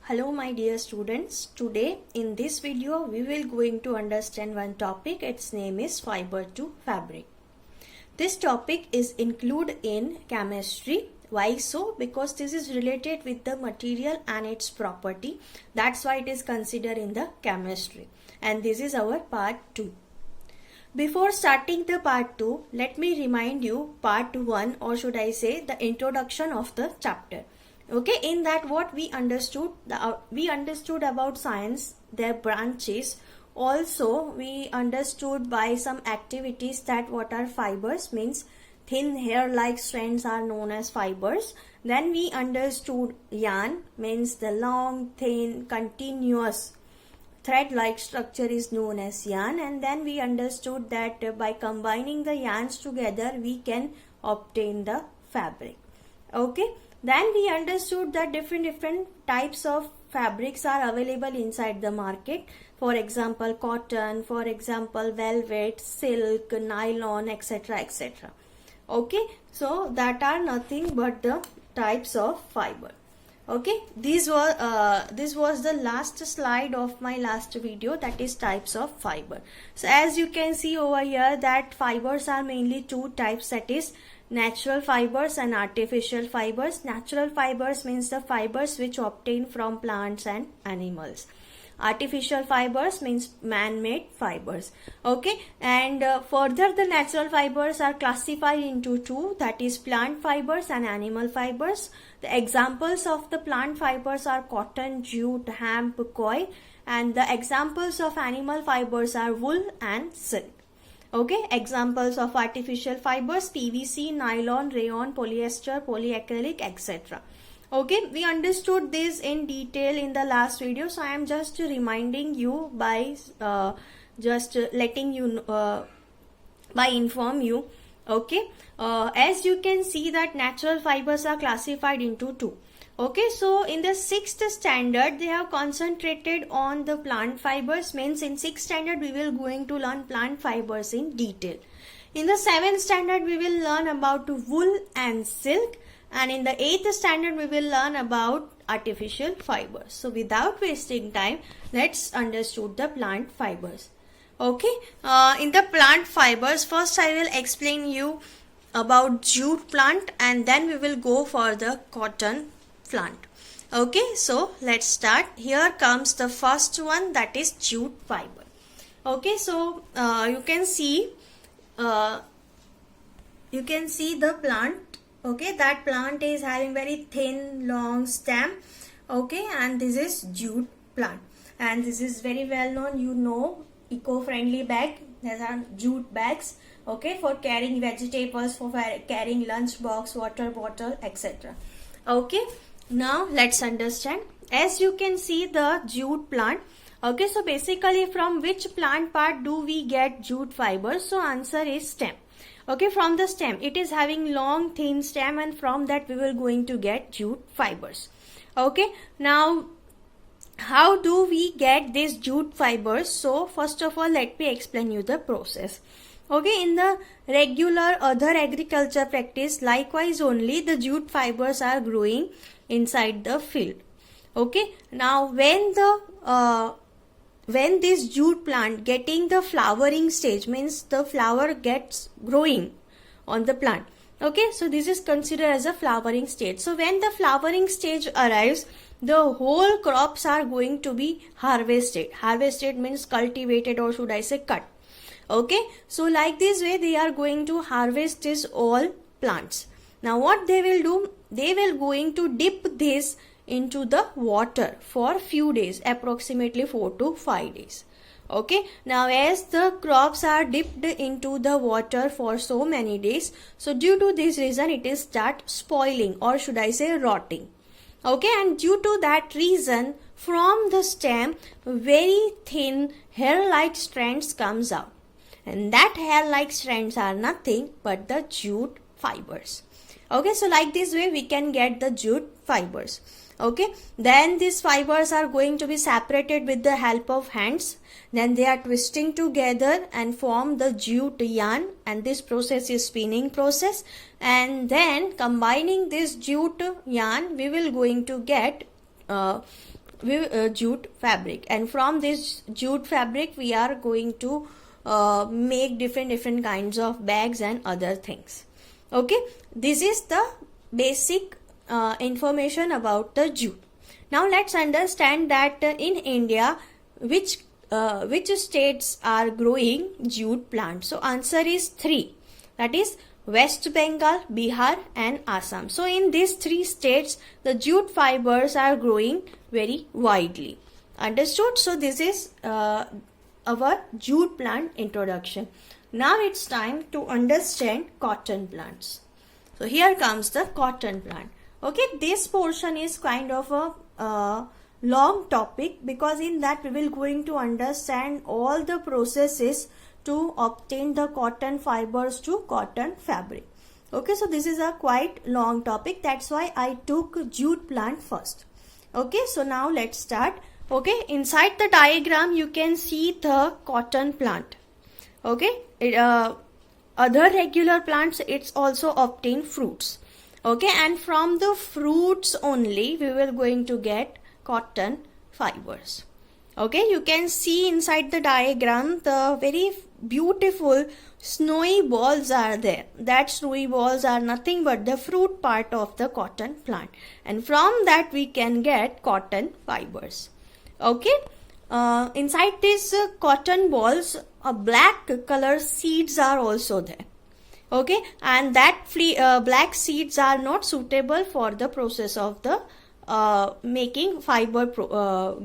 Hello my dear students, today in this video we will going to understand one topic. Its name is fiber to fabric. This topic is included in chemistry. Why so? Because this is related with the material and its property. That's why it is considered in the chemistry. And this is our part 2. Before starting the part 2, let me remind you part 1, or should I say the introduction of the chapter. Okay, in that what we understood about science, their branches. Also we understood by some activities that what are fibers, means thin hair like strands are known as fibers. Then we understood yarn, means the long thin continuous thread like structure is known as yarn. And then we understood that by combining the yarns together we can obtain the fabric. Okay, then we understood that different types of fabrics are available inside the market. For example, cotton, for example, velvet, silk, nylon, etc. etc. Okay, so that are nothing but the types of fiber. Okay, this was the last slide of my last video, that is types of fiber. So as you can see over here that fibers are mainly two types, that is natural fibers and artificial fibers. Natural fibers means the fibers which obtain from plants and animals. Artificial fibers means man-made fibers. Okay, and further the natural fibers are classified into two, that is plant fibers and animal fibers. The examples of the plant fibers are cotton, jute, hemp, coir, and the examples of animal fibers are wool and silk. Okay, examples of artificial fibers: PVC, nylon, rayon, polyester, polyacrylic, etc. Okay, we understood this in detail in the last video, so I am just reminding you by just letting you by inform you. Okay, as you can see that natural fibers are classified into two. Okay, so in the 6th standard they have concentrated on the plant fibers, means in 6th standard we will going to learn plant fibers in detail. In the 7th standard we will learn about wool and silk, and in the 8th standard we will learn about artificial fibers. So without wasting time, let's understand the plant fibers. Okay, in the plant fibers, first I will explain you about jute plant and then we will go for the cotton plant. Okay, so let's start. Here comes the first one, that is jute fiber. Okay, so you can see the plant. Okay, that plant is having very thin long stem. Okay, and this is jute plant, and this is very well known, you know, eco-friendly bag. There are jute bags, okay, for carrying vegetables, for carrying lunch box, water bottle, etc. Okay, now let's understand. As you can see the jute plant. Okay, so basically from which plant part do we get jute fibers? So answer is stem. Okay, from the stem. It is having long thin stem, and from that we will going to get jute fibers. Okay, now how do we get these jute fibers? So first of all, let me explain you the process. Okay, in the regular other agriculture practice, likewise only the jute fibers are growing inside the field. Okay, now when this jute plant getting the flowering stage, means the flower gets growing on the plant. Okay, so this is considered as a flowering stage. So when the flowering stage arrives, the whole crops are going to be harvested. Harvested means cultivated, or should I say cut. Okay, so like this way they are going to harvest this all plants. Now what they will do, they will going to dip this into the water for few days, approximately 4 to 5 days. Okay, now as the crops are dipped into the water for so many days, so due to this reason it is start spoiling, or should I say rotting. Okay, and due to that reason from the stem very thin hair-like strands comes out, and that hair-like strands are nothing but the jute fibers. Okay, so like this way we can get the jute fibers. Okay, then these fibers are going to be separated with the help of hands. Then they are twisting together and form the jute yarn, and this process is spinning process. And then combining this jute yarn, we will going to get jute fabric, and from this jute fabric we are going to make different kinds of bags and other things. Okay, this is the basic information about the jute. Now let's understand that in India which states are growing jute plants. So answer is 3, that is West Bengal, Bihar and Assam. So in these 3 states the jute fibers are growing very widely. Understood? So this is our jute plant introduction. Now it's time to understand cotton plants. So here comes the cotton plant. Okay, this portion is kind of a long topic, because in that we will going to understand all the processes to obtain the cotton fibers to cotton fabric. Okay, so this is a quite long topic, that's why I took jute plant first. Okay, so now let's start. Okay, inside the diagram you can see the cotton plant. Okay, other regular plants, it's also obtain fruits. Okay, and from the fruits only we will going to get cotton fibers. Okay, you can see inside the diagram the very beautiful snowy balls are there. That snowy balls are nothing but the fruit part of the cotton plant, and from that we can get cotton fibers. Okay, inside these cotton balls black color seeds are also there. Okay, and that black seeds are not suitable for the process of the making fiber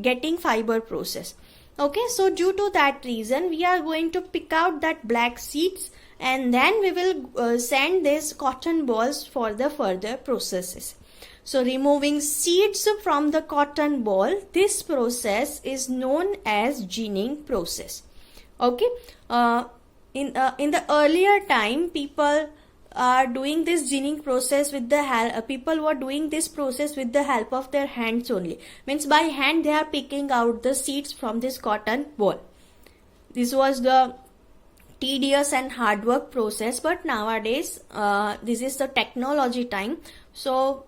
getting fiber process. Okay, so due to that reason we are going to pick out that black seeds, and then we will send these cotton balls for the further processes. So removing seeds from the cotton ball, this process is known as ginning process. Okay, in the earlier time people are doing this ginning process with the help, people were doing this process with the help of their hands only. Means by hand they are picking out the seeds from this cotton ball. This was the tedious and hard work process, but nowadays this is the technology time. So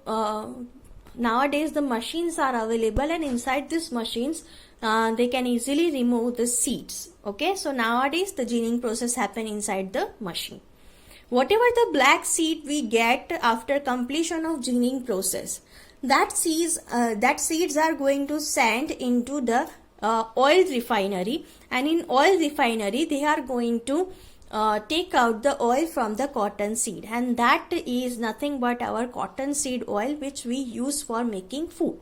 nowadays the machines are available, and inside these machines they can easily remove the seeds. Okay, so nowadays the ginning process happen inside the machine. Whatever the black seed we get after completion of ginning process, that seeds are going to send into the oil refinery, and in oil refinery they are going to take out the oil from the cotton seed, and that is nothing but our cotton seed oil which we use for making food.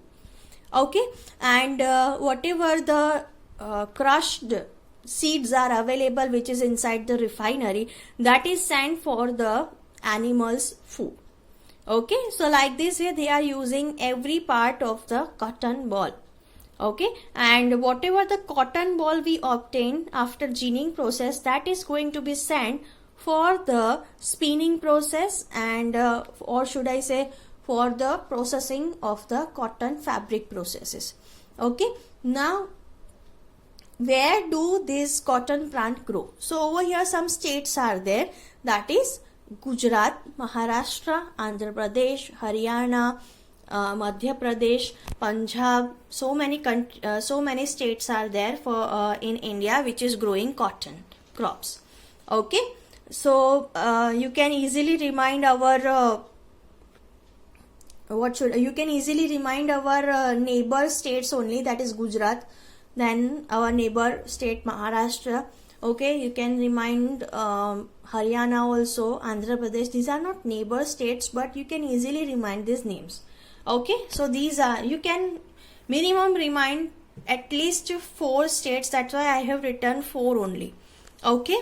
Okay, and whatever the crushed seeds are available which is inside the refinery, that is sent for the animals food. Okay, so like this here they are using every part of the cotton ball. Okay, and whatever the cotton ball we obtain after ginning process, that is going to be sent for the spinning process, and or should I say for the processing of the cotton fabric processes. Okay, now where do this cotton plant grow? So over here some states are there, that is Gujarat, Maharashtra, Andhra Pradesh, Haryana, Madhya Pradesh, Punjab. So many states are there for in India which is growing cotton crops. Okay, so you can easily remind our neighbor states only, that is Gujarat, then our neighbor state Maharashtra. Okay, you can remind Haryana also, Andhra Pradesh. These are not neighbor states, but you can easily remind these names. Okay, so these are, you can minimum remind at least 4 states, that's why I have written 4 only. Okay,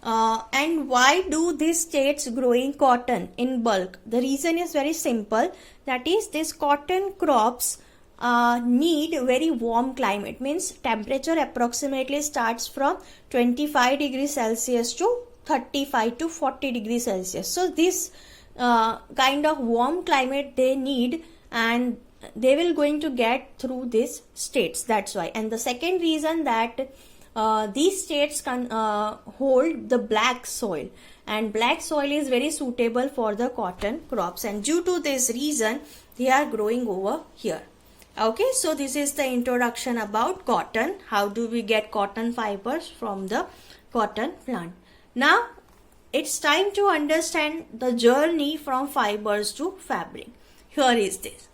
and why do these states growing cotton in bulk? The reason is very simple, that is these cotton crops need very warm climate, means temperature approximately starts from 25 degrees Celsius to 35 to 40 degrees Celsius. So this kind of warm climate they need, and they will going to get through these states, that's why. And the second reason, that these states can hold the black soil, and black soil is very suitable for the cotton crops, and due to this reason they are growing over here. Okay, so this is the introduction about cotton. How do we get cotton fibers from the cotton plant? Now it's time to understand the journey from fibers to fabric. Here is this.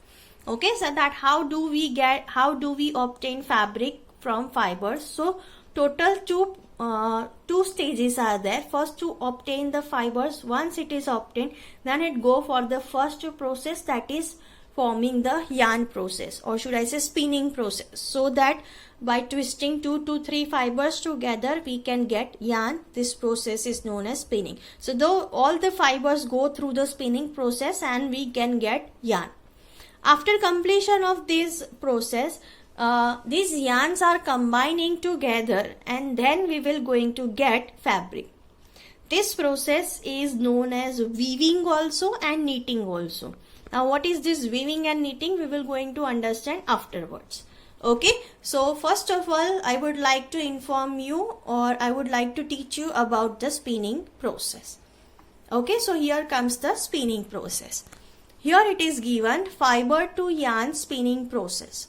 Okay, so that how do we obtain fabric from fibers? So total two stages are there. First, to obtain the fibers. Once it is obtained, then it go for the first process, that is forming the yarn process, or should I say spinning process, so that by twisting 2 to 3 fibers together we can get yarn. This process is known as spinning. So though all the fibers go through the spinning process and we can get yarn. After completion of this process, these yarns are combining together and then we will going to get fabric. This process is known as weaving also and knitting also. Now what is this weaving and knitting, we will going to understand afterwards. Okay, so first of all I would like to inform you, or I would like to teach you about the spinning process. Okay, so here comes the spinning process. Here it is given fiber to yarn spinning process.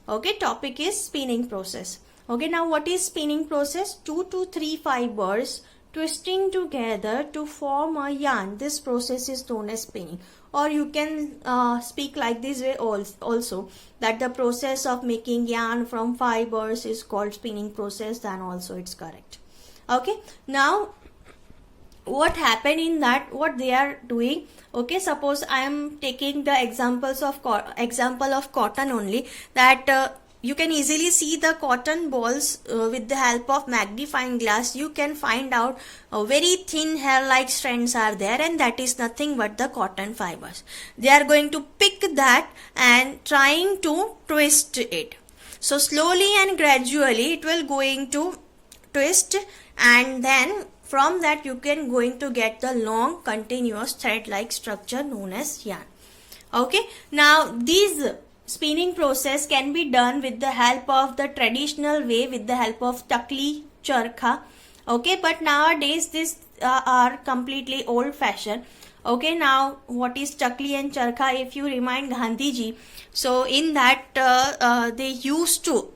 Okay, topic is spinning process. Okay, now what is spinning process? 2 to 3 fibers twisting together to form a yarn. This process is known as spinning. Or you can speak like this way also, that the process of making yarn from fibers is called spinning process, then also it's correct. Okay, now what happened in that, what they are doing. Okay, suppose I am taking the example of cotton only, that you can easily see the cotton balls with the help of magnifying glass. You can find out very thin hair like strands are there, and that is nothing but the cotton fibers. They are going to pick that and trying to twist it. So slowly and gradually it will going to twist, and then from that you can going to get the long continuous thread like structure known as yarn. Okay, now these spinning process can be done with the help of the traditional way, with the help of takli, charkha. Okay, but nowadays this are completely old fashioned. Okay, now what is takli and charkha? If you remind Gandhiji, so in that they used to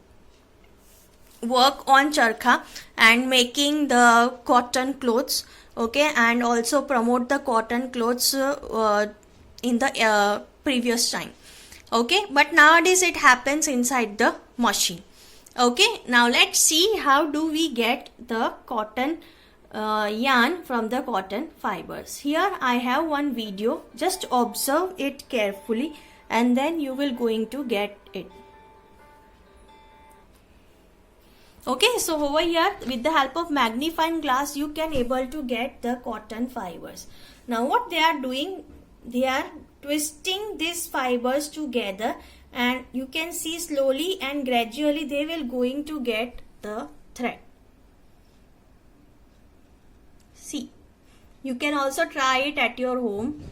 work on charkha and making the cotton clothes. Okay, and also promote the cotton clothes in the previous time. Okay, but nowadays it happens inside the machine. Okay, now let's see how do we get the cotton yarn from the cotton fibers. Here I have one video, just observe it carefully and then you will going to get it. Okay, so over here with the help of magnifying glass you can able to get the cotton fibers. Now what they are doing, they are twisting these fibers together, and you can see slowly and gradually they will going to get the thread. See, you can also try it at your home.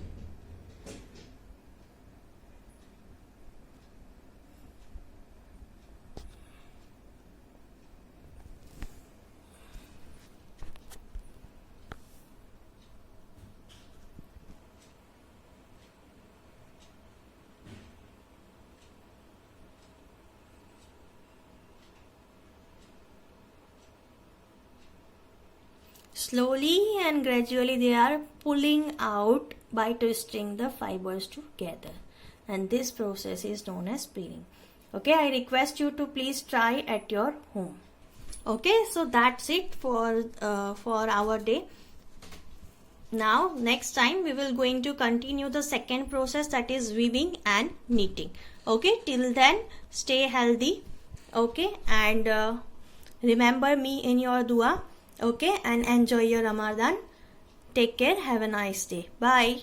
Slowly and gradually they are pulling out by twisting the fibers together, and this process is known as spinning. Okay, I request you to please try at your home. Okay, so that's it for our day. Now next time we will going to continue the second process, that is weaving and knitting. Okay, till then stay healthy. Okay, and remember me in your dua. Okay, and enjoy your Ramadan. Take care. Have a nice day. Bye.